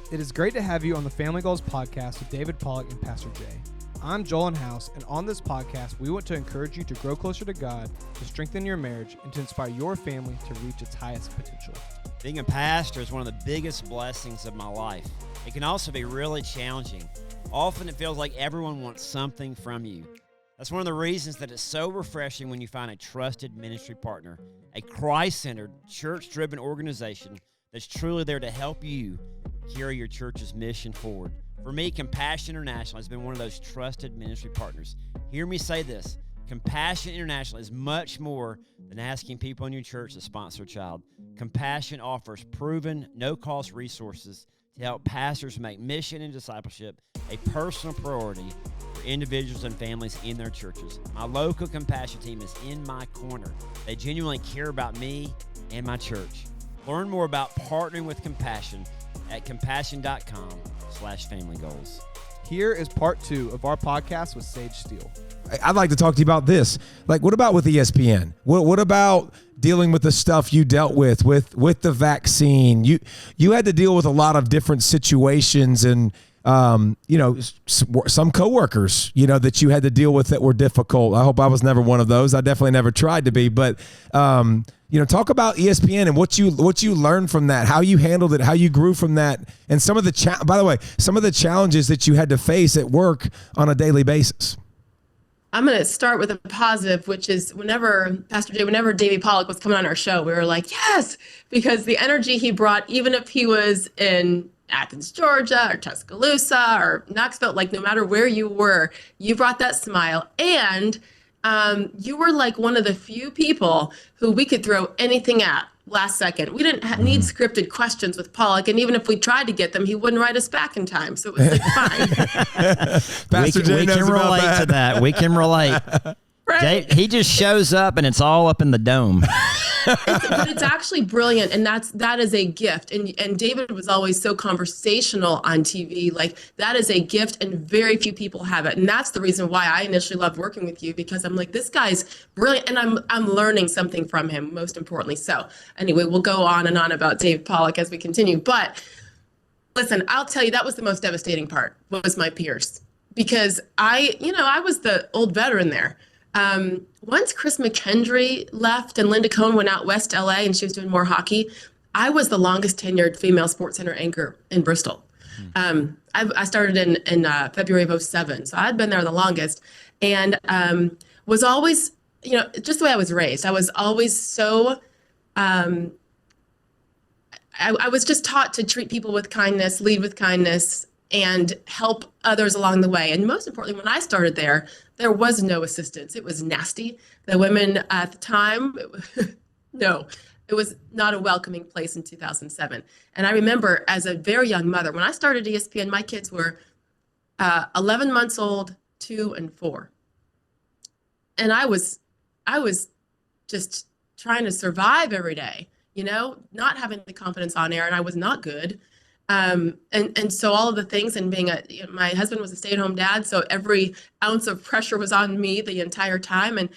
It is great to have you on the Family Goals podcast with David Pollack and Pastor Jay. I'm Joel House, and on this podcast, we want to encourage you to grow closer to God, to strengthen your marriage, and to inspire your family to reach its highest potential. Being a pastor is one of the biggest blessings of my life. It can also be really challenging. Often it feels like everyone wants something from you. That's one of the reasons that it's so refreshing when you find a trusted ministry partner, a Christ-centered, church-driven organization that's truly there to help you carry your church's mission forward. For me, Compassion International has been one of those trusted ministry partners. Hear me say this. Compassion International is much more than asking people in your church to sponsor a child. Compassion offers proven, no-cost resources to help pastors make mission and discipleship a personal priority for individuals and families in their churches. My local Compassion team is in my corner. They genuinely care about me and my church. Learn more about partnering with Compassion at compassion.com/familygoals. Here is part 2 of our podcast with Sage Steele. I'd like to talk to you about this. Like, what about with ESPN? What about dealing with the stuff you dealt with the vaccine? You had to deal with a lot of different situations and, some coworkers, that you had to deal with that were difficult. I hope I was never one of those. I definitely never tried to be, but, talk about ESPN and what you learned from that, how you handled it, how you grew from that, and some of the challenges that you had to face at work on a daily basis. I'm going to start with a positive, which is whenever David Pollack was coming on our show, we were like, yes, because the energy he brought, even if he was in Athens, Georgia, or Tuscaloosa, or Knoxville, like no matter where you were, you brought that smile. And you were like one of the few people who we could throw anything at last second. We didn't need scripted questions with Pollack, and even if we tried to get them, he wouldn't write us back in time. So it was like fine. Pastor Jay knows about relate to that. We can relate. Right? He just shows up, and it's all up in the dome. But it's actually brilliant, and that is a gift. And David was always so conversational on TV. Like, that is a gift, and very few people have it. And that's the reason why I initially loved working with you, because I'm like, this guy's brilliant, and I'm learning something from him, most importantly. So anyway, we'll go on and on about David Pollack as we continue. But listen, I'll tell you, that was the most devastating part, was my peers, because I was the old veteran there. Once Chris McKendry left and Linda Cohn went out west to LA and she was doing more hockey, I was the longest tenured female sports center anchor in Bristol. I started in February of 2007, so I'd been there the longest, and was always, just the way I was raised. I was always so, I was just taught to treat people with kindness, lead with kindness, and help others along the way. And most importantly, when I started there was no assistance. It was nasty. The women at the time, it was not a welcoming place in 2007. And I remember as a very young mother, when I started ESPN, my kids were 11 months old, 2 and 4. And I was just trying to survive every day, not having the confidence on air, and I was not good. And so all of the things, and being my husband was a stay-at-home dad, so every ounce of pressure was on me the entire time, and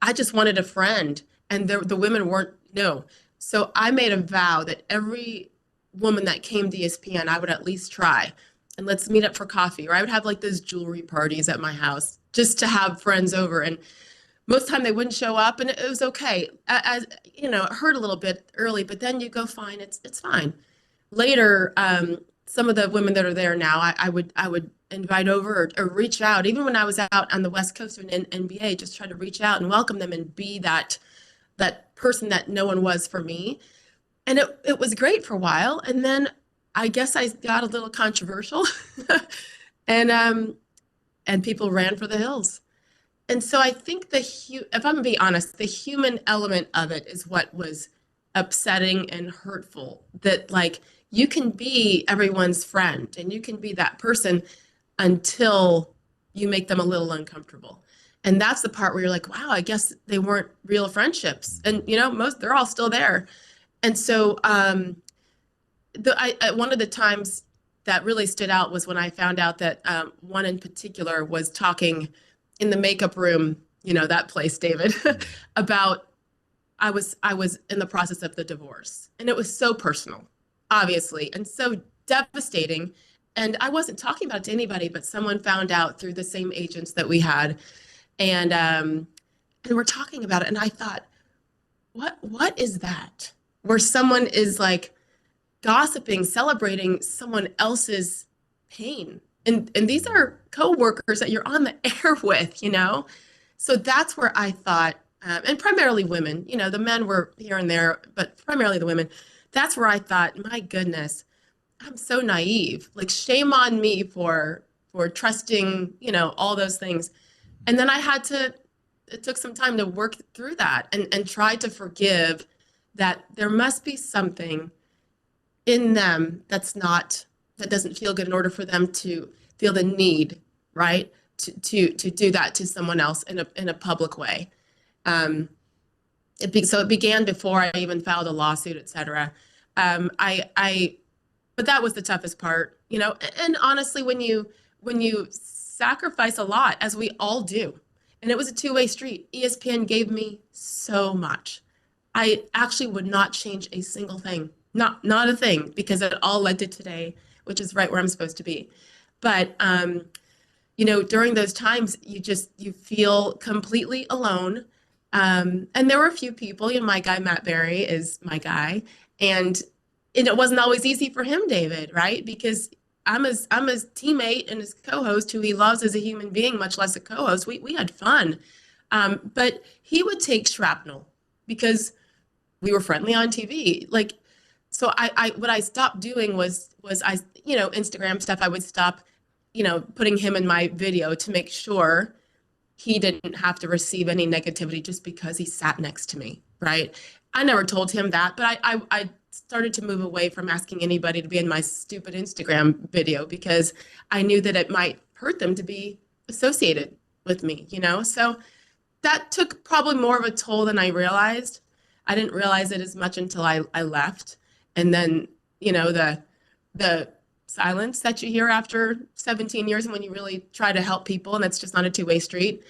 I just wanted a friend, and the women weren't. So I made a vow that every woman that came to ESPN, I would at least try, and let's meet up for coffee, or I would have like those jewelry parties at my house just to have friends over, and most of the time they wouldn't show up, and it was okay. As it hurt a little bit early, but then you go, fine, it's fine. Later, some of the women that are there now, I would invite over or reach out. Even when I was out on the West Coast in NBA, just try to reach out and welcome them and be that person that no one was for me. And it was great for a while. And then I guess I got a little controversial, and people ran for the hills. And so I think if I'm gonna be honest, the human element of it is what was upsetting and hurtful. That like, you can be everyone's friend and you can be that person until you make them a little uncomfortable. And that's the part where you're like, wow, I guess they weren't real friendships. And they're all still there. And so one of the times that really stood out was when I found out that one in particular was talking in the makeup room, that place, David, about I was in the process of the divorce. And it was so personal, obviously, and so devastating. And I wasn't talking about it to anybody, but someone found out through the same agents that we had. And we're talking about it. And I thought, what is that? Where someone is like gossiping, celebrating someone else's pain. And these are coworkers that you're on the air with, you know? So that's where I thought, and primarily women, you know, the men were here and there, but primarily the women. That's where I thought, my goodness, I'm so naive. Like, shame on me for trusting, you know, all those things. And then it took some time to work through that and try to forgive that there must be something in them that doesn't feel good in order for them to feel the need, right? To do that to someone else in a public way. So it began before I even filed a lawsuit, et cetera. But that was the toughest part, you know, and honestly, when you sacrifice a lot, as we all do, and it was a two-way street, ESPN gave me so much. I actually would not change a single thing, not a thing, because it all led to today, which is right where I'm supposed to be. But, you know, during those times, you feel completely alone. And there were a few people, you know, my guy, Matt Berry is my guy. And it wasn't always easy for him, David, right? Because I'm his teammate and his co-host who he loves as a human being, much less a co-host. We had fun. But he would take shrapnel because we were friendly on TV. Like, so what I stopped doing was I, you know, Instagram stuff, I would stop, you know, putting him in my video to make sure he didn't have to receive any negativity just because he sat next to me, right? I never told him that, but I started to move away from asking anybody to be in my stupid Instagram video because I knew that it might hurt them to be associated with me, you know? So that took probably more of a toll than I realized. I didn't realize it as much until I left. And then, you know, the silence that you hear after 17 years and when you really try to help people, and it's just not a two-way street.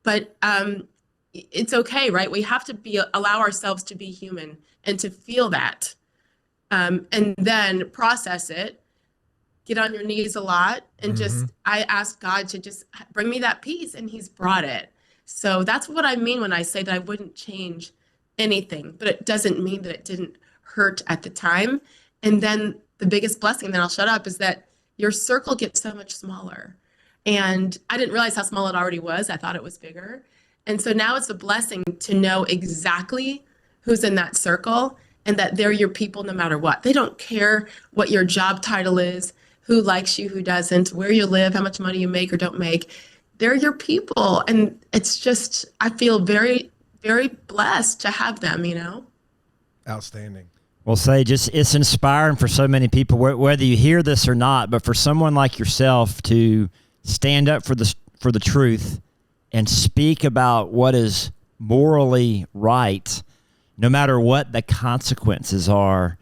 But it's okay, right? We have to allow ourselves to be human and to feel that. And then process it, get on your knees a lot, and I asked God to just bring me that peace, and he's brought it. So that's what I mean when I say that I wouldn't change anything, but it doesn't mean that it didn't hurt at the time. And then the biggest blessing, then I'll shut up, is that your circle gets so much smaller. And I didn't realize how small it already was. I thought it was bigger. And so now it's a blessing to know exactly who's in that circle and that they're your people no matter what. They don't care what your job title is, who likes you, who doesn't, where you live, how much money you make or don't make. They're your people. And it's just, I feel very, very blessed to have them, you know? Outstanding. Well, it's inspiring for so many people, whether you hear this or not, but for someone like yourself to stand up for the truth and speak about what is morally right, no matter what the consequences are,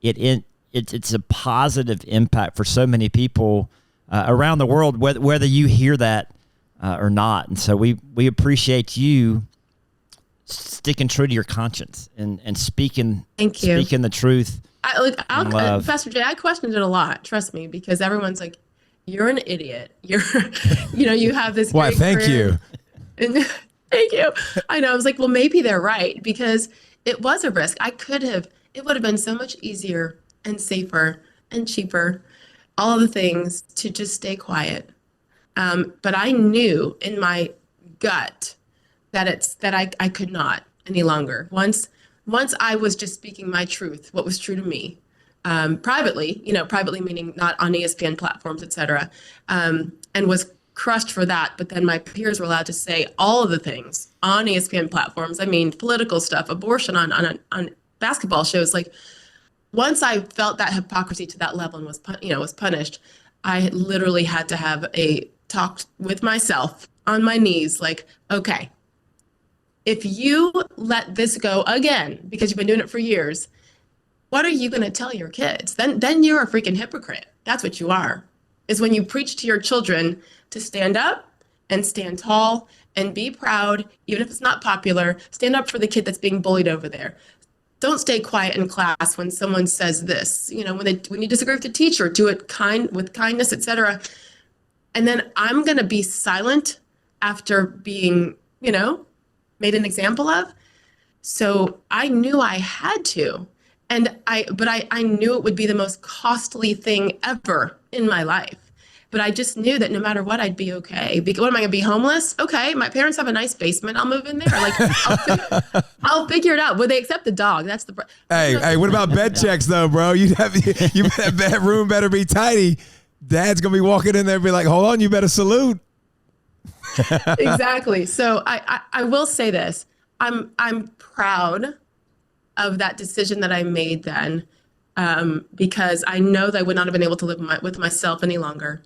it's a positive impact for so many people around the world, whether you hear that or not. And so we appreciate you sticking true to your conscience and speaking the truth. Pastor Jay, I questioned it a lot. Trust me, because everyone's like, "You're an idiot. You're, you know, you have this." Why? Thank career. you. And thank you. I know. I was like, well, maybe they're right, because it was a risk. It would have been so much easier and safer and cheaper, all of the things, to just stay quiet. But I knew in my gut that I could not any longer. Once I was just speaking my truth, what was true to me, privately meaning not on ESPN platforms, et cetera, and was crushed for that. But then my peers were allowed to say all of the things on ESPN platforms. I mean, political stuff, abortion on basketball shows. Like, once I felt that hypocrisy to that level and was punished, I literally had to have a talk with myself on my knees. Like, okay, if you let this go again, because you've been doing it for years, what are you going to tell your kids? Then you're a freaking hypocrite. That's what you are, is when you preach to your children to stand up and stand tall and be proud, even if it's not popular. Stand up for the kid that's being bullied over there. don't stay quiet in class when someone says this. When you disagree with the teacher, do it with kindness, etc. And then I'm going to be silent after being, made an example of. So I knew I had to. But I knew it would be the most costly thing ever in my life. But I just knew that no matter what, I'd be okay. What am I going to be, homeless? Okay, my parents have a nice basement. I'll move in there. Like, I'll figure it out. Will they accept the dog? That's the. Hey, what about bed checks though, bro? That bedroom better be tidy. Dad's gonna be walking in there and be like, "Hold on, you better salute." Exactly. So I will say this. I'm proud of that decision that I made then, because I know that I would not have been able to live with myself any longer.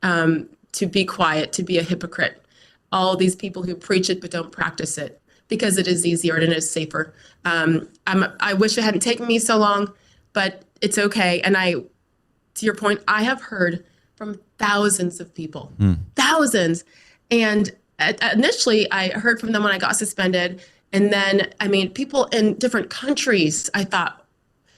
To be quiet, to be a hypocrite. All these people who preach it but don't practice it, because it is easier and it is safer. I wish it hadn't taken me so long, but it's okay. And to your point, I have heard from thousands of people, thousands. And initially I heard from them when I got suspended. And then, people in different countries, I thought,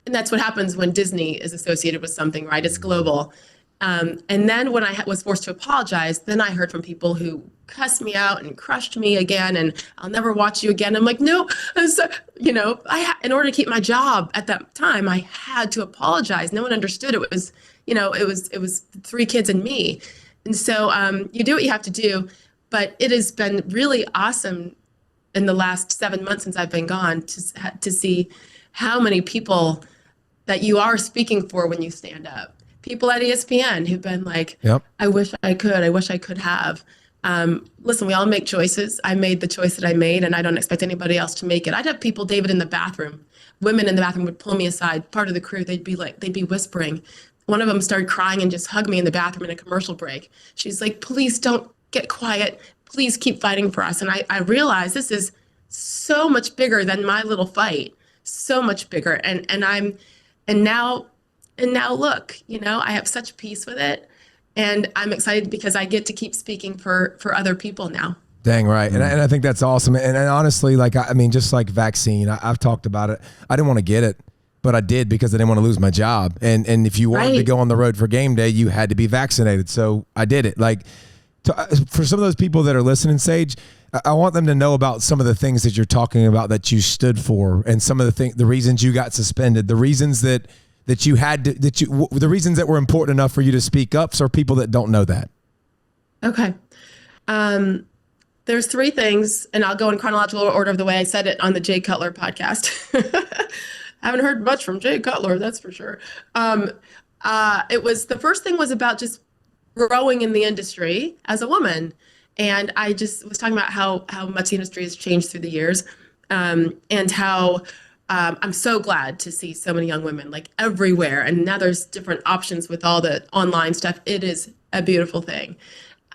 and that's what happens when Disney is associated with something, right? It's global. And then when I was forced to apologize, then I heard from people who cussed me out and crushed me again, and I'll never watch you again. I'm like, no, in order to keep my job at that time, I had to apologize. No one understood. It was, it was 3 kids and me. And so you do what you have to do, but it has been really awesome in the last 7 months since I've been gone to see how many people that you are speaking for when you stand up. People at ESPN who've been like, yep. I wish I could have. Listen, we all make choices. I made the choice that I made, and I don't expect anybody else to make it. I'd have people, David, in the bathroom. Women in the bathroom would pull me aside. Part of the crew, they'd be whispering. One of them started crying and just hugged me in the bathroom in a commercial break. She's like, please don't get quiet. Please keep fighting for us. And I realized this is so much bigger than my little fight. So much bigger. And now look, I have such peace with it, and I'm excited because I get to keep speaking for other people now. Dang right. And I think that's awesome. And honestly, just like vaccine, I've talked about it. I didn't want to get it, but I did because I didn't want to lose my job. And if you wanted to go on the road for game day, you had to be vaccinated. So I did it. For some of those people that are listening, Sage, I want them to know about some of the things that you're talking about that you stood for, and some of the reasons you got suspended, the reasons that you had to, the reasons that were important enough for you to speak up, so people that don't know that. Okay. There's 3 things, and I'll go in chronological order of the way I said it on the Jay Cutler podcast. Haven't heard much from Jay Cutler, that's for sure. The first thing was about just growing in the industry as a woman. And I just was talking about how much the industry has changed through the years, and how I'm so glad to see so many young women everywhere. And now there's different options with all the online stuff. It is a beautiful thing.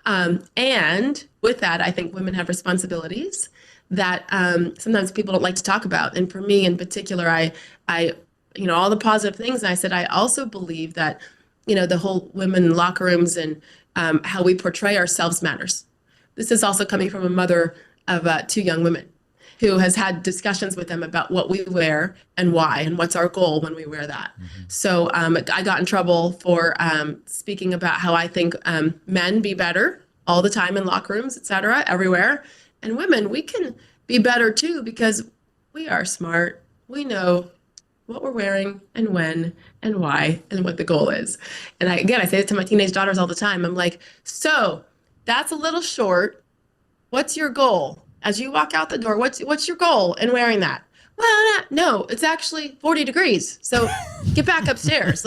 And with that, I think women have responsibilities that sometimes people don't like to talk about. And for me in particular, I all the positive things. And I said, I also believe that, the whole women locker rooms and how we portray ourselves matters. This is also coming from a mother of 2 young women who has had discussions with them about what we wear and why, and what's our goal when we wear that. Mm-hmm. So I got in trouble for speaking about how I think men be better all the time in locker rooms, et cetera, everywhere. And women, we can be better too, because we are smart. We know what we're wearing and when and why and what the goal is. And I say it to my teenage daughters all the time. I'm like, so that's a little short. What's your goal? As you walk out the door, what's your goal in wearing that? Well, no, it's actually 40 degrees. So get back upstairs.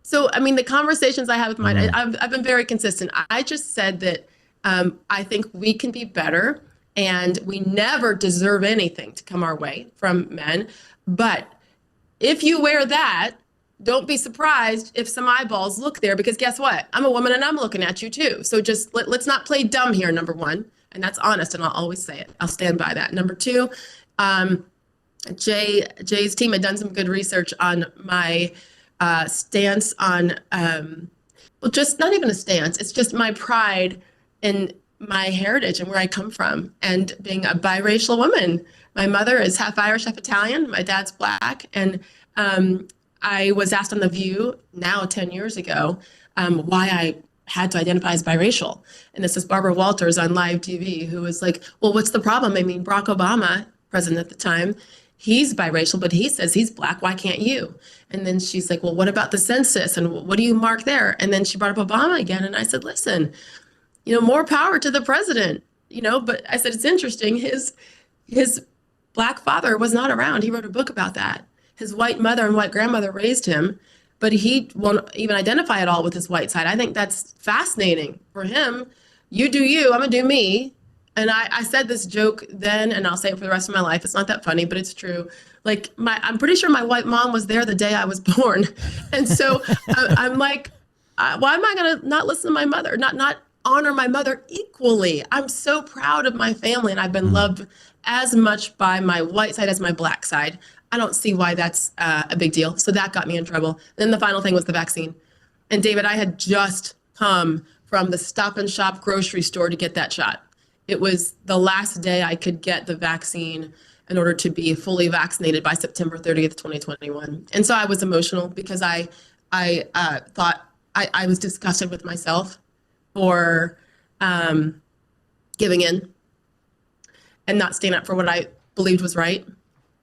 So, the conversations I have with mine, I've been very consistent. I just said that I think we can be better, and we never deserve anything to come our way from men. But if you wear that, don't be surprised if some eyeballs look there, because guess what? I'm a woman and I'm looking at you too. So just let's not play dumb here, number 1. And that's honest, and I'll always say it. I'll stand by that. Number 2, Jay's team had done some good research on my stance on, just not even a stance. It's just my pride in my heritage and where I come from, and being a biracial woman. My mother is half Irish, half Italian. My dad's Black, and I was asked on The View now 10 years ago why I had to identify as biracial. And this is Barbara Walters on live TV, who was like, well, what's the problem? I mean, Barack Obama, president at the time, he's biracial, but he says he's Black. Why can't you? And then she's like, well, what about the census? And what do you mark there? And then she brought up Obama again. And I said, listen, more power to the president, but I said, it's interesting. His Black father was not around. He wrote a book about that. His white mother and white grandmother raised him, but he won't even identify at all with his white side. I think that's fascinating for him. You do you, I'm gonna do me. And I said this joke then, and I'll say it for the rest of my life. It's not that funny, but it's true. Like I'm pretty sure my white mom was there the day I was born. And so I'm like, why am I gonna not listen to my mother, not honor my mother equally? I'm so proud of my family, and I've been loved as much by my white side as my Black side. I don't see why that's a big deal. So that got me in trouble. Then the final thing was the vaccine. And David, I had just come from the Stop and Shop grocery store to get that shot. It was the last day I could get the vaccine in order to be fully vaccinated by September 30th, 2021. And so I was emotional because I thought I was disgusted with myself for giving in and not standing up for what I believed was right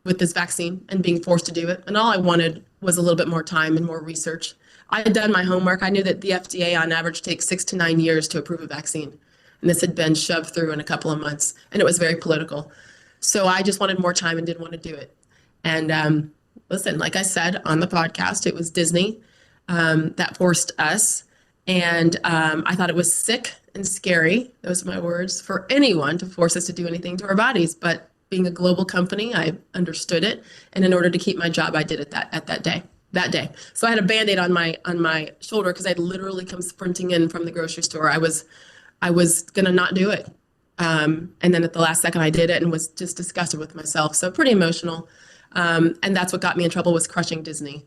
with this vaccine and being forced to do it. And all I wanted was a little bit more time and more research. I had done my homework. I knew that the FDA on average takes 6 to 9 years to approve a vaccine. And this had been shoved through in a couple of months, and it was very political. So I just wanted more time and didn't want to do it. And listen, like I said on the podcast, it was Disney that forced us. And I thought it was sick and scary, those are my words, for anyone to force us to do anything to our bodies. But being a global company, I understood it. And in order to keep my job, I did it that day. So I had a Band-Aid on my shoulder because I'd literally come sprinting in from the grocery store. I was going to not do it. And then at the last second I did it and was just disgusted with myself. So pretty emotional. And that's what got me in trouble, was crushing Disney.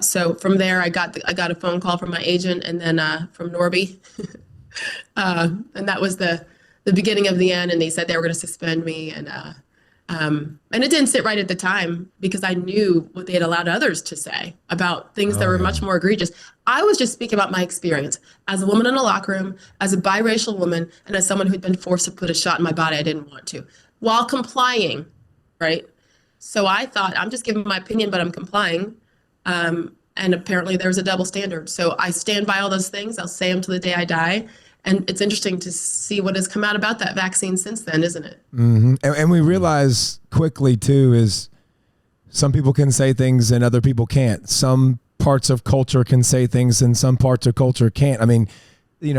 So from there, I got a phone call from my agent, and then from Norby. And that was the beginning of the end. And they said they were going to suspend me. And it didn't sit right at the time because I knew what they had allowed others to say about things that were much more egregious. I was just speaking about my experience as a woman in a locker room, as a biracial woman, and as someone who'd been forced to put a shot in my body I didn't want to, while complying, right? So I thought, I'm just giving my opinion, but I'm complying. And apparently there's a double standard. So I stand by all those things. I'll say them to the day I die. And it's interesting to see what has come out about that vaccine since then, isn't it? Mm-hmm. And we realize quickly, too, is some people can say things and other people can't. Some parts of culture can say things and some parts of culture can't. I mean,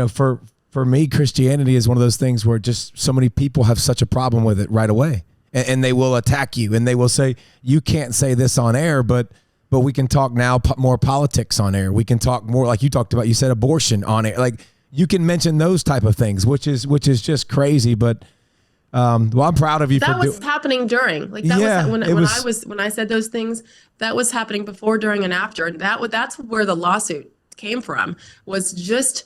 for me, Christianity is one of those things where just so many people have such a problem with it right away. And they will attack you and they will say, you can't say this on air, but we can talk now more politics on air. We can talk more, like you talked about, you said abortion on air. Like, you can mention those type of things, which is just crazy. But well, I'm proud of you. That was happening during, like that was when I said those things. That was happening before, during, and after. And that's where the lawsuit came from, was just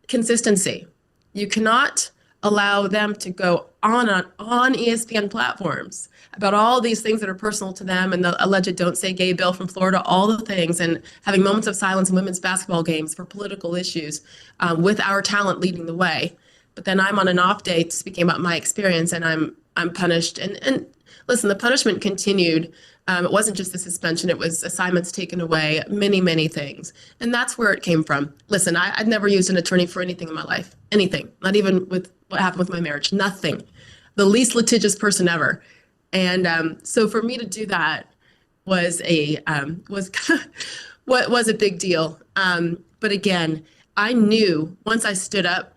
consistency. You cannot allow them to go on ESPN platforms about all these things that are personal to them, and the alleged Don't Say Gay bill from Florida, all the things, and having moments of silence in women's basketball games for political issues, with our talent leading the way. But then I'm on an off day speaking about my experience, and I'm punished. And listen, the punishment continued. It wasn't just the suspension, it was assignments taken away, many, many things. And that's where it came from. Listen, I'd never used an attorney for anything in my life, anything, not even with what happened with my marriage, nothing. The least litigious person ever. And so for me to do that was a big deal. But again, I knew once I stood up,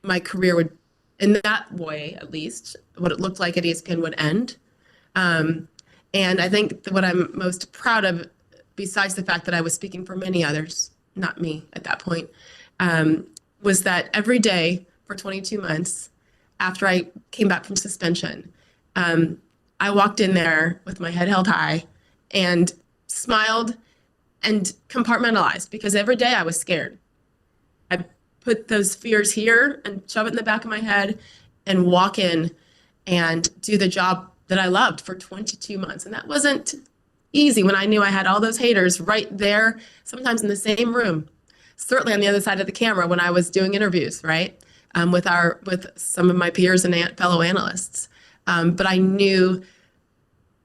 my career would, in that way at least, what it looked like at ESPN would end. And I think what I'm most proud of, besides the fact that I was speaking for many others, not me at that point, was that every day for 22 months after I came back from suspension, I walked in there with my head held high and smiled and compartmentalized, because every day I was scared. I put those fears here and shove it in the back of my head and walk in and do the job that I loved for 22 months. And that wasn't easy when I knew I had all those haters right there, sometimes in the same room, certainly on the other side of the camera when I was doing interviews, right? With some of my peers and fellow analysts. But I knew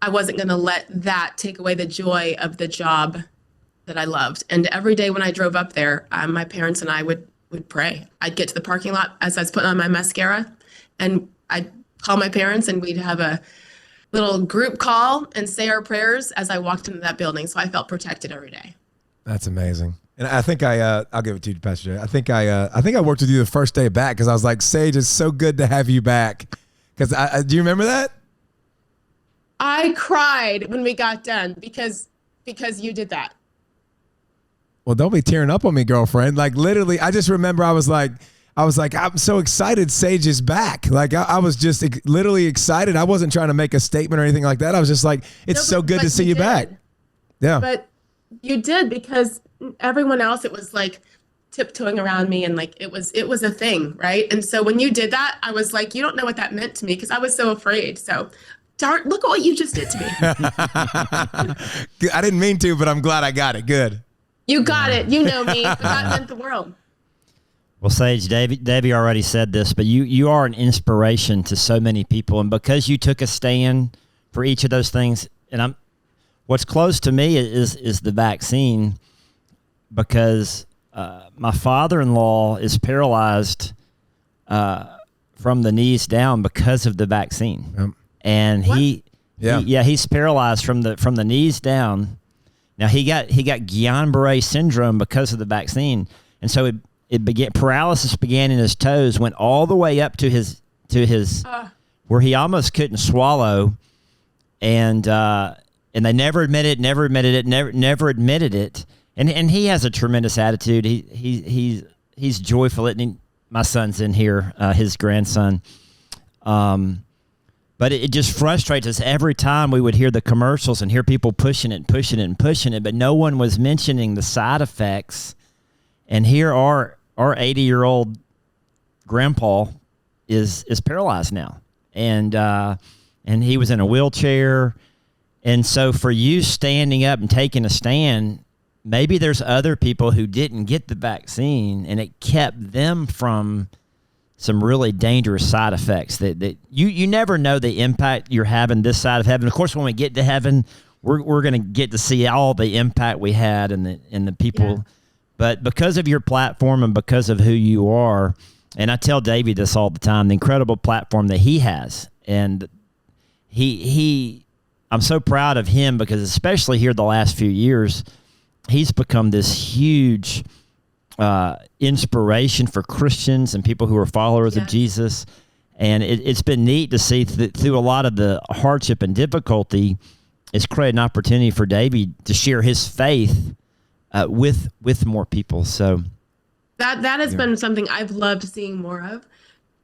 I wasn't going to let that take away the joy of the job that I loved. And every day when I drove up there, my parents and I would pray. I'd get to the parking lot as I was putting on my mascara, and I'd call my parents, and we'd have a little group call and say our prayers as I walked into that building. So I felt protected every day. That's amazing. And I think I'll give it to you, Pastor Jay. I think I worked with you the first day back because I was like, Sage, it's so good to have you back. Because do you remember that? I cried when we got done because you did that. Well, don't be tearing up on me, girlfriend. Like literally, I just remember I was like, I'm so excited Sage is back. Like I was just literally excited. I wasn't trying to make a statement or anything like that. I was just like, it's so good to see you back. Yeah. But you did, because everyone else, it was like tiptoeing around me, and like it was a thing, right? And so when you did that, I was like, you don't know what that meant to me, because I was so afraid. So darn, look at what you just did to me. I didn't mean to, but I'm glad I got it. Good. You got it. You know me. But that meant the world. Well, Sage, Davey already said this, but you are an inspiration to so many people, and because you took a stand for each of those things, and what's close to me is the vaccine, because my father-in-law is paralyzed from the knees down because of the vaccine. Yep. And he's paralyzed from the knees down. Now he got Guillain-Barré syndrome because of the vaccine, and so paralysis began in his toes, went all the way up to his where he almost couldn't swallow, and they never admitted it. And he has a tremendous attitude. He's joyful. And my son's in here, his grandson. But it just frustrates us every time we would hear the commercials and hear people pushing it, but no one was mentioning the side effects. And here our 80-year-old grandpa is paralyzed now, and he was in a wheelchair. And so for you standing up and taking a stand, maybe there's other people who didn't get the vaccine, and it kept them from some really dangerous side effects that you never know the impact you're having this side of heaven. Of course, when we get to heaven, we're going to get to see all the impact we had and the people. Yeah. But because of your platform and because of who you are, and I tell Davey this all the time, the incredible platform that he has, and I'm so proud of him, because especially here the last few years, he's become this huge inspiration for Christians and people who are followers of Jesus. And it's been neat to see through a lot of the hardship and difficulty, it's created an opportunity for Davey to share his faith with more people. So that has been something I've loved seeing more of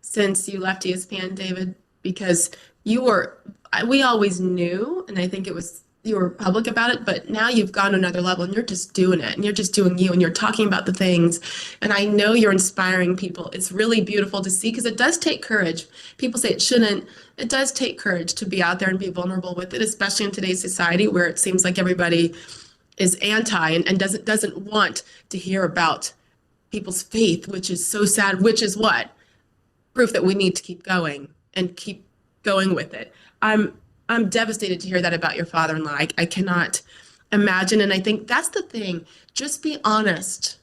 since you left ESPN, David, because we always knew, and I think you were public about it, but now you've gone to another level and you're just doing it, and you're just doing you, and you're talking about the things. And I know you're inspiring people. It's really beautiful to see, because it does take courage. People say it shouldn't. It does take courage to be out there and be vulnerable with it, especially in today's society where it seems like everybody is anti and doesn't want to hear about people's faith, which is so sad, which is what? Proof that we need to keep going and keep going with it. I'm devastated to hear that about your father-in-law. I cannot imagine. And I think that's the thing. Just be honest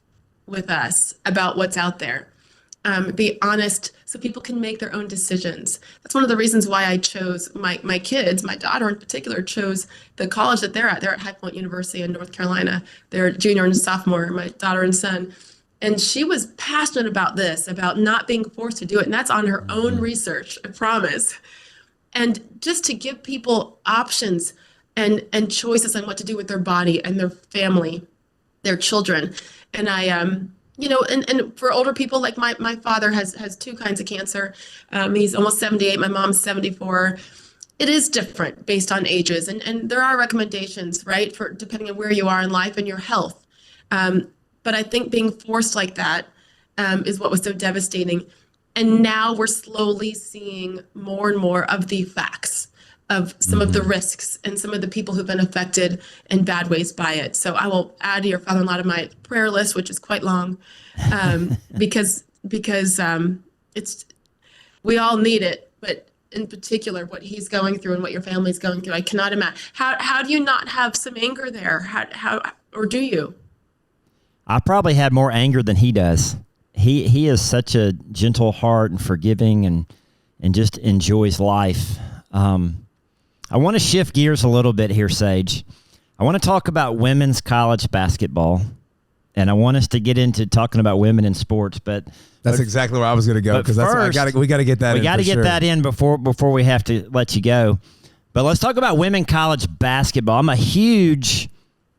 with us about what's out there. Be honest so people can make their own decisions. That's one of the reasons why I chose my kids, my daughter in particular, chose the college that they're at. They're at High Point University in North Carolina. They're junior and sophomore, my daughter and son. And she was passionate about this, about not being forced to do it. And that's on her own research, I promise. And just to give people options and choices on what to do with their body and their family, their children. And I, and for older people, like my father has two kinds of cancer. He's almost 78. My mom's 74. It is different based on ages. And there are recommendations, right, for depending on where you are in life and your health. But I think being forced like that is what was so devastating. And now we're slowly seeing more and more of the facts of some of the risks and some of the people who've been affected in bad ways by it. So I will add your father-in-law to my prayer list, which is quite long, because it's, we all need it, but in particular, what he's going through and what your family's going through, I cannot imagine. How do you not have some anger there? How or do you? I probably have more anger than he does. He is such a gentle heart and forgiving and just enjoys life. I want to shift gears a little bit here, Sage. I want to talk about women's college basketball, and I want us to get into talking about women in sports. But that's exactly where I was going to go, because we got to get that. We got to get that in before we have to let you go. But let's talk about women college basketball. I'm a huge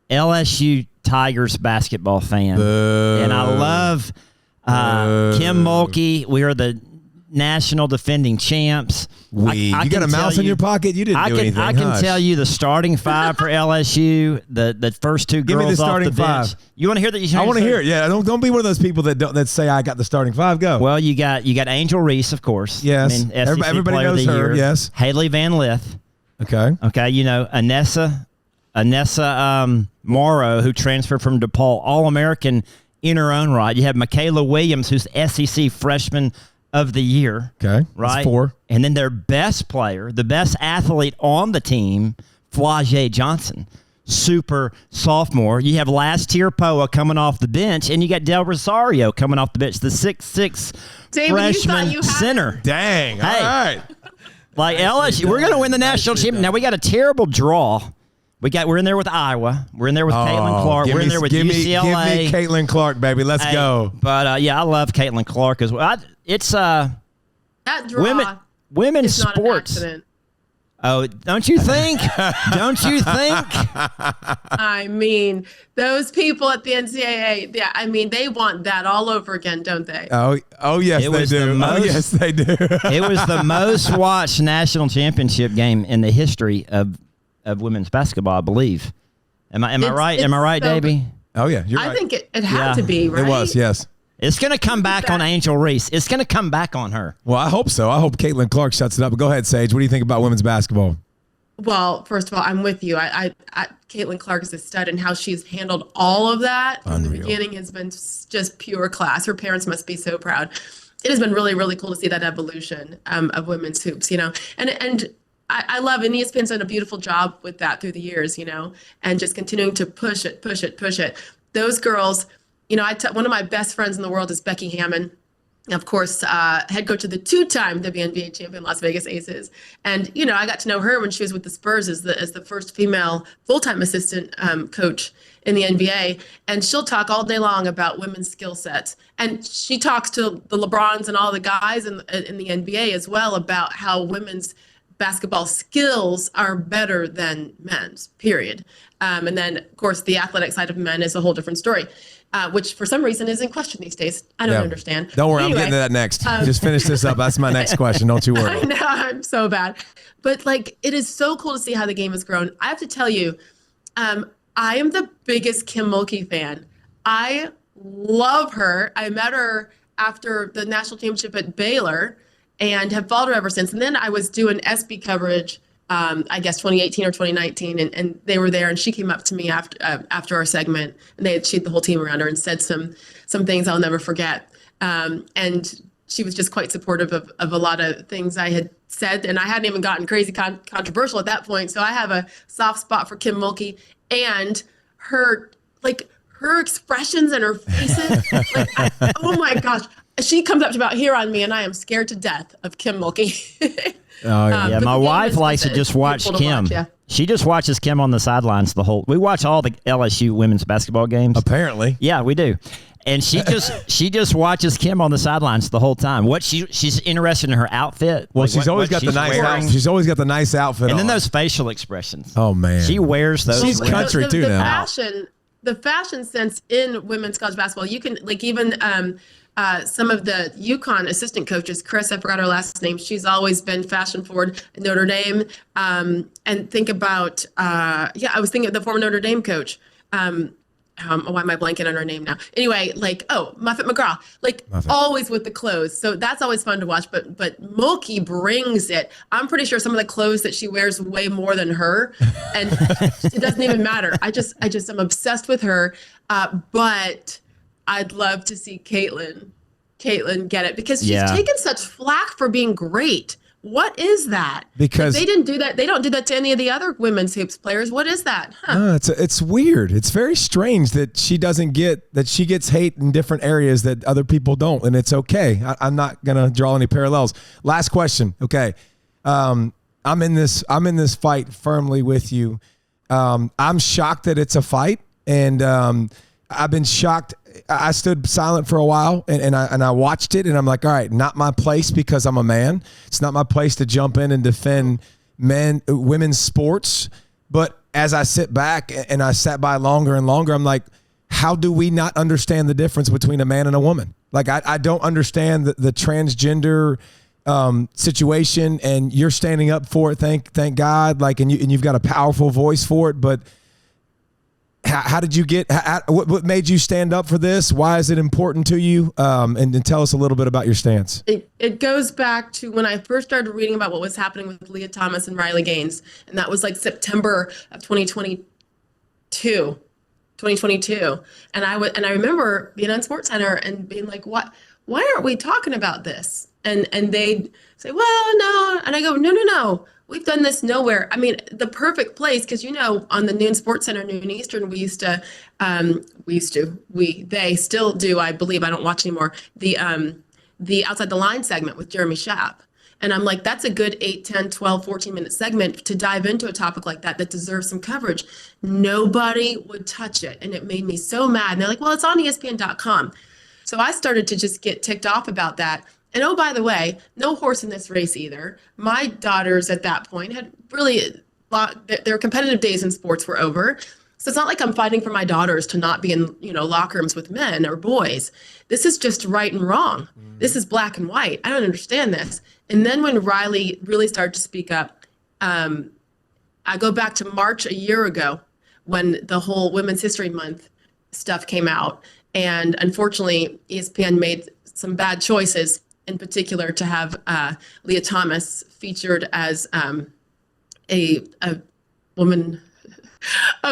LSU Tigers basketball fan, and I love Kim Mulkey. We are the national defending champs. You got a mouse in your pocket? You didn't do anything. I can tell you the starting five for LSU. The first two Give girls me the starting off the bench. five. You want to hear that? I want to hear it. Yeah, don't be one of those people that say I got the starting five. Go. Well, you got Angel Reese, of course. Yes, I mean, SEC everybody Player of knows the her. Year. Yes. Haley Van Lith. Okay. You know Anessa Morrow, who transferred from DePaul, All-American in her own right. You have Michaela Williams, who's SEC Freshman of the Year. Okay. Right? That's 4. And then their best player, the best athlete on the team, Flau'jae Johnson, super sophomore. You have Last Tier Poa coming off the bench, and you got Del Rosario coming off the bench, the 6'6" freshman center. Dang. Hey. All right. Like LSU, we're going to win the national championship. Now, we got a terrible draw. We're in there with Iowa. We're in there with Caitlin Clark. We're in there with UCLA. Give me Caitlin Clark, baby. Let's go. But yeah, I love Caitlin Clark as well. It's that draw women's is not sports. an accident. Oh, don't you think? Don't you think? I mean, those people at the NCAA, yeah, I mean, they want that all over again, don't they? Oh yes, they do. Yes, they do. It was the most watched national championship game in the history of women's basketball, I believe. Am I right? Am I right, so Davey? Oh yeah, you're I right. think it had to be, right? It was, yes. It's going to come back on Angel Reese. It's going to come back on her. Well, I hope so. I hope Caitlin Clark shuts it up. But go ahead, Sage. What do you think about women's basketball? Well, first of all, I'm with you. Caitlin Clark is a stud, and how she's handled all of that from the beginning has been just pure class. Her parents must be so proud. It has been really, really cool to see that evolution of women's hoops, you know. And I love it. And ESPN's done a beautiful job with that through the years, you know, and just continuing to push it. Those girls, you know, one of my best friends in the world is Becky Hammon. Of course, head coach of the 2-time WNBA champion Las Vegas Aces. And, you know, I got to know her when she was with the Spurs as the first female full-time assistant coach in the NBA. And she'll talk all day long about women's skill sets. And she talks to the LeBrons and all the guys in the NBA as well about how women's basketball skills are better than men's, period. And then, of course, the athletic side of men is a whole different story. Which for some reason is in question these days. I don't understand. Don't worry, anyway, I'm getting to that next. Just finish this up. That's my next question. Don't you worry. I know, I'm so bad. But like, it is so cool to see how the game has grown. I have to tell you, I am the biggest Kim Mulkey fan. I love her. I met her after the national championship at Baylor and have followed her ever since. And then I was doing SB coverage, I guess 2018 or 2019, and they were there, and she came up to me after our segment, and she had the whole team around her and said some things I'll never forget. And she was just quite supportive of a lot of things I had said, and I hadn't even gotten crazy controversial at that point. So I have a soft spot for Kim Mulkey and her expressions and her faces. Oh my gosh. She comes up to about here on me, and I am scared to death of Kim Mulkey. Oh, yeah. My wife likes to just watch Kim. Yeah. She just watches Kim on the sidelines we watch all the LSU women's basketball games. Apparently. Yeah, we do. And she just watches Kim on the sidelines the whole time. She's interested in her outfit. Well, she's always got the nice outfit. She's always got the nice outfit. And then those facial expressions. Oh man. She wears those. She's country too now. The fashion sense in women's college basketball, you can even some of the UConn assistant coaches, Chris, I forgot her last name. She's always been fashion forward at Notre Dame. And think about, I was thinking of the former Notre Dame coach. why am I blanking on her name now? Anyway, like, Muffet McGraw, like Muffet. always with the clothes. So that's always fun to watch. But Mulkey brings it. I'm pretty sure some of the clothes that she wears way more than her, and it doesn't even matter. I just am obsessed with her. But I'd love to see Caitlin get it because she's taken such flack for being great. What is that? Because they didn't do that. They don't do that to any of the other women's hoops players. What is that? Huh. It's weird. It's very strange that she gets hate in different areas that other people don't, and it's okay. I'm not gonna draw any parallels. Last question. Okay, I'm in this fight firmly with you. I'm shocked that it's a fight, and I've been shocked. I stood silent for a while and I watched it, and I'm like, all right, not my place because I'm a man. It's not my place to jump in and defend women's sports. But as I sit back and I sat by longer and longer, I'm like, how do we not understand the difference between a man and a woman? Like, I don't understand the transgender situation, and you're standing up for it. Thank God. Like, and you've got a powerful voice for it, but how did you get? What made you stand up for this? Why is it important to you? And tell us a little bit about your stance. It goes back to when I first started reading about what was happening with Leah Thomas and Riley Gaines, and that was like September of 2022. And I remember being on SportsCenter and being like, "What? Why aren't we talking about this?" And they'd say, "Well, no," and I go, "No. We've done this nowhere." I mean, the perfect place, because on the noon SportsCenter, noon Eastern, they still do, I believe, I don't watch anymore, the Outside the Line segment with Jeremy Schaap. And I'm like, that's a good 8, 10, 12, 14-minute segment to dive into a topic like that deserves some coverage. Nobody would touch it. And it made me so mad. And they're like, well, it's on ESPN.com. So I started to just get ticked off about that. And oh, by the way, no horse in this race either. My daughters at that point had really, their competitive days in sports were over. So it's not like I'm fighting for my daughters to not be in, locker rooms with men or boys. This is just right and wrong. This is black and white. I don't understand this. And then when Riley really started to speak up, I go back to March a year ago when the whole Women's History Month stuff came out. And unfortunately, ESPN made some bad choices, in particular to have Leah Thomas featured as a woman,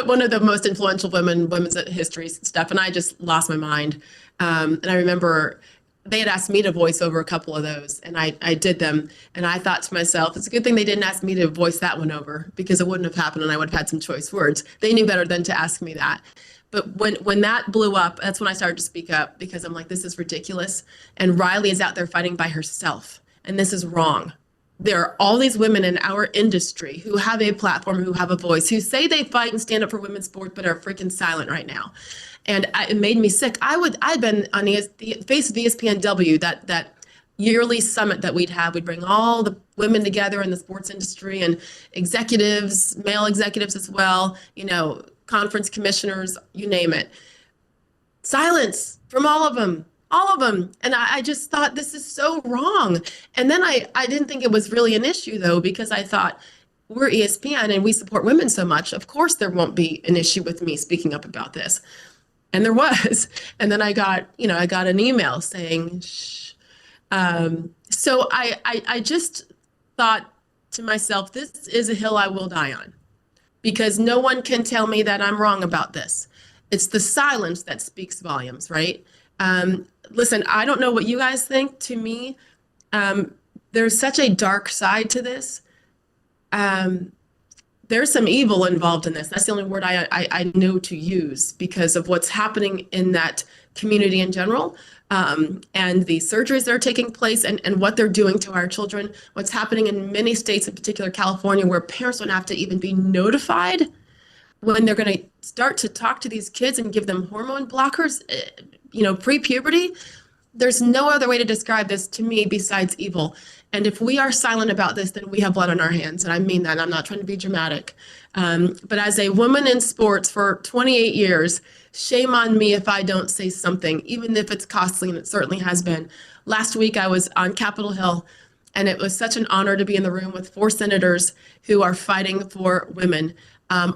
one of the most influential women's history stuff. And I just lost my mind. And I remember they had asked me to voice over a couple of those, and I did them. And I thought to myself, it's a good thing they didn't ask me to voice that one over, because it wouldn't have happened and I would have had some choice words. They knew better than to ask me that. But when that blew up, that's when I started to speak up, because I'm like, this is ridiculous. And Riley is out there fighting by herself. And this is wrong. There are all these women in our industry who have a platform, who have a voice, who say they fight and stand up for women's sport, but are freaking silent right now. And it made me sick. I'd been on the face of ESPNW, that yearly summit that we'd have. We'd bring all the women together in the sports industry, and executives, male executives as well, conference commissioners, you name it. Silence from all of them. And I just thought, this is so wrong. And then I didn't think it was really an issue, though, because I thought, we're ESPN and we support women so much. Of course, there won't be an issue with me speaking up about this. And there was. And then I got an email saying, shh. So I just thought to myself, this is a hill I will die on, because no one can tell me that I'm wrong about this. It's the silence that speaks volumes, right? Listen, I don't know what you guys think. To me, there's such a dark side to this. There's some evil involved in this. That's the only word I know to use, because of what's happening in that community in general, and the surgeries that are taking place, and what they're doing to our children. What's happening in many states, in particular California, where parents don't have to even be notified when they're going to start to talk to these kids and give them hormone blockers, pre-puberty. There's no other way to describe this to me besides evil. And if we are silent about this, then we have blood on our hands. And I mean that. I'm not trying to be dramatic. But as a woman in sports for 28 years, shame on me if I don't say something, even if it's costly, and it certainly has been. Last week, I was on Capitol Hill, and it was such an honor to be in the room with 4 senators who are fighting for women.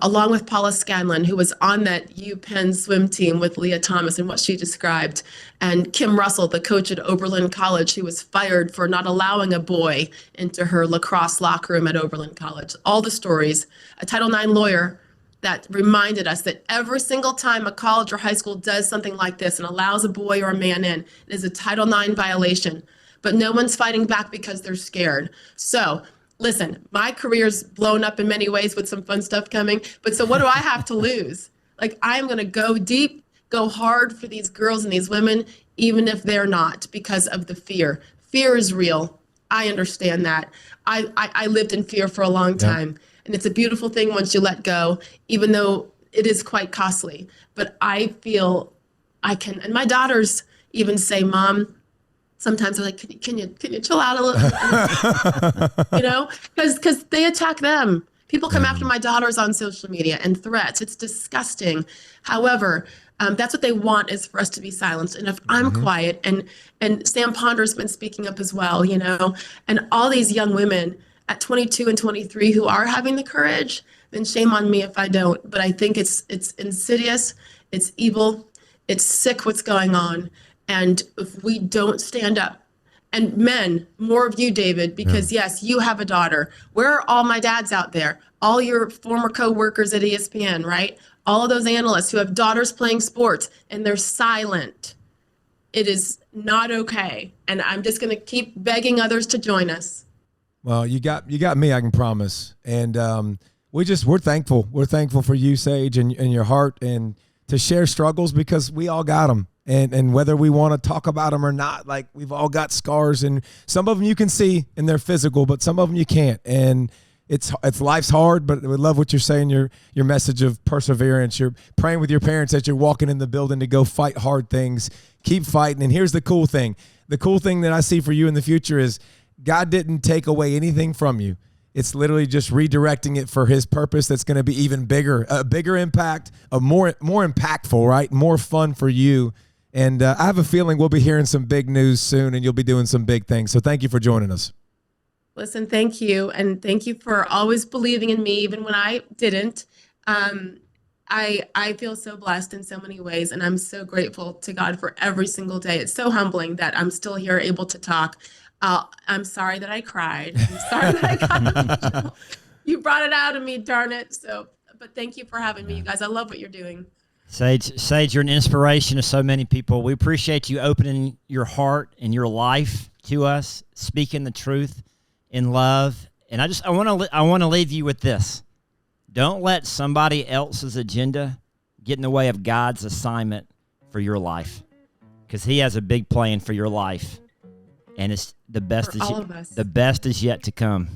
along with Paula Scanlon, who was on that UPenn swim team with Leah Thomas and what she described, and Kim Russell, the coach at Oberlin College, who was fired for not allowing a boy into her lacrosse locker room at Oberlin College. All the stories. A Title IX lawyer that reminded us that every single time a college or high school does something like this and allows a boy or a man in, it is a Title IX violation. But no one's fighting back because they're scared. So listen, my career's blown up in many ways with some fun stuff coming. But so what do I have to lose? Like, I'm going to go deep, go hard for these girls and these women, even if they're not, because of the fear. Fear is real. I understand that. I lived in fear for a long time. And it's a beautiful thing once you let go, even though it is quite costly. But I feel I can, and my daughters even say, Mom, sometimes they're like, can you chill out a little? You know, because they attack them. People come after my daughters on social media and threats. It's disgusting. However, that's what they want, is for us to be silenced. And if I'm quiet, and Sam Ponder's been speaking up as well, you know, and all these young women at 22 and 23 who are having the courage, then shame on me if I don't. But I think it's insidious, it's evil, it's sick what's going on. And if we don't stand up, and men, more of you, David, because yes, you have a daughter. Where are all my dads out there? All your former co-workers at ESPN, right? All of those analysts who have daughters playing sports and they're silent. It is not okay. And I'm just going to keep begging others to join us. Well, you got me, I can promise. And we're thankful. We're thankful for you, Sage, and your heart, and to share struggles, because we all got them. And whether we want to talk about them or not, like, we've all got scars, and some of them you can see and they're physical, but some of them you can't. And it's life's hard, but we love what you're saying, your message of perseverance. You're praying with your parents as you're walking in the building to go fight hard things. Keep fighting. And here's the cool thing. The cool thing that I see for you in the future is God didn't take away anything from you. It's literally just redirecting it for his purpose that's going to be even bigger, a bigger impact, a more impactful, right? More fun for you. And I have a feeling we'll be hearing some big news soon, and you'll be doing some big things. So thank you for joining us. Listen, thank you. And thank you for always believing in me, even when I didn't. I feel so blessed in so many ways, and I'm so grateful to God for every single day. It's so humbling that I'm still here able to talk. I'm sorry that I cried. I'm sorry that I got emotional. You brought it out of me, darn it. So, but thank you for having me, you guys. I love what you're doing. Sage, you're an inspiration to so many people. We appreciate you opening your heart and your life to us, speaking the truth in love. And I want to leave you with this. Don't let somebody else's agenda get in the way of God's assignment for your life, because he has a big plan for your life. And it's the best is yet to come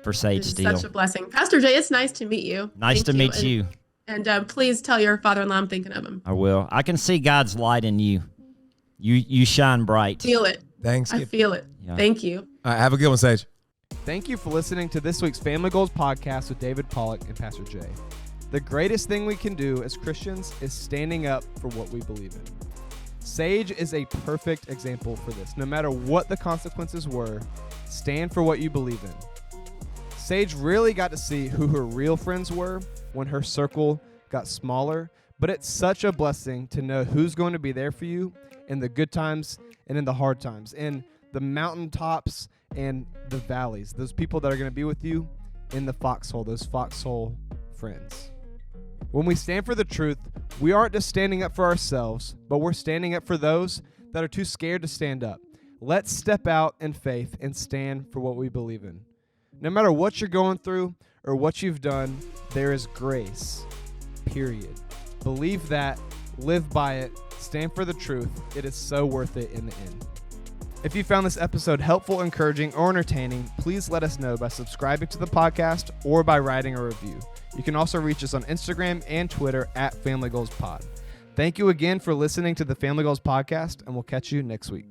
for Sage Steele. Such a blessing. Pastor Jay, it's nice to meet you. Nice to meet you. And please tell your father-in-law I'm thinking of him. I will. I can see God's light in you. You shine bright. Feel it. Thanks. I feel it. Yeah. Thank you. All right, have a good one, Sage. Thank you for listening to this week's Family Goals podcast with David Pollack and Pastor Jay. The greatest thing we can do as Christians is standing up for what we believe in. Sage is a perfect example for this. No matter what the consequences were, stand for what you believe in. Sage really got to see who her real friends were when her circle got smaller, but it's such a blessing to know who's going to be there for you in the good times and in the hard times, in the mountaintops and the valleys, those people that are going to be with you in the foxhole, those foxhole friends. When we stand for the truth, we aren't just standing up for ourselves, but we're standing up for those that are too scared to stand up. Let's step out in faith and stand for what we believe in. No matter what you're going through or what you've done, there is grace, period. Believe that, live by it, stand for the truth. It is so worth it in the end. If you found this episode helpful, encouraging, or entertaining, please let us know by subscribing to the podcast or by writing a review. You can also reach us on Instagram and Twitter @FamilyGoalsPod. Thank you again for listening to the Family Goals Podcast, and we'll catch you next week.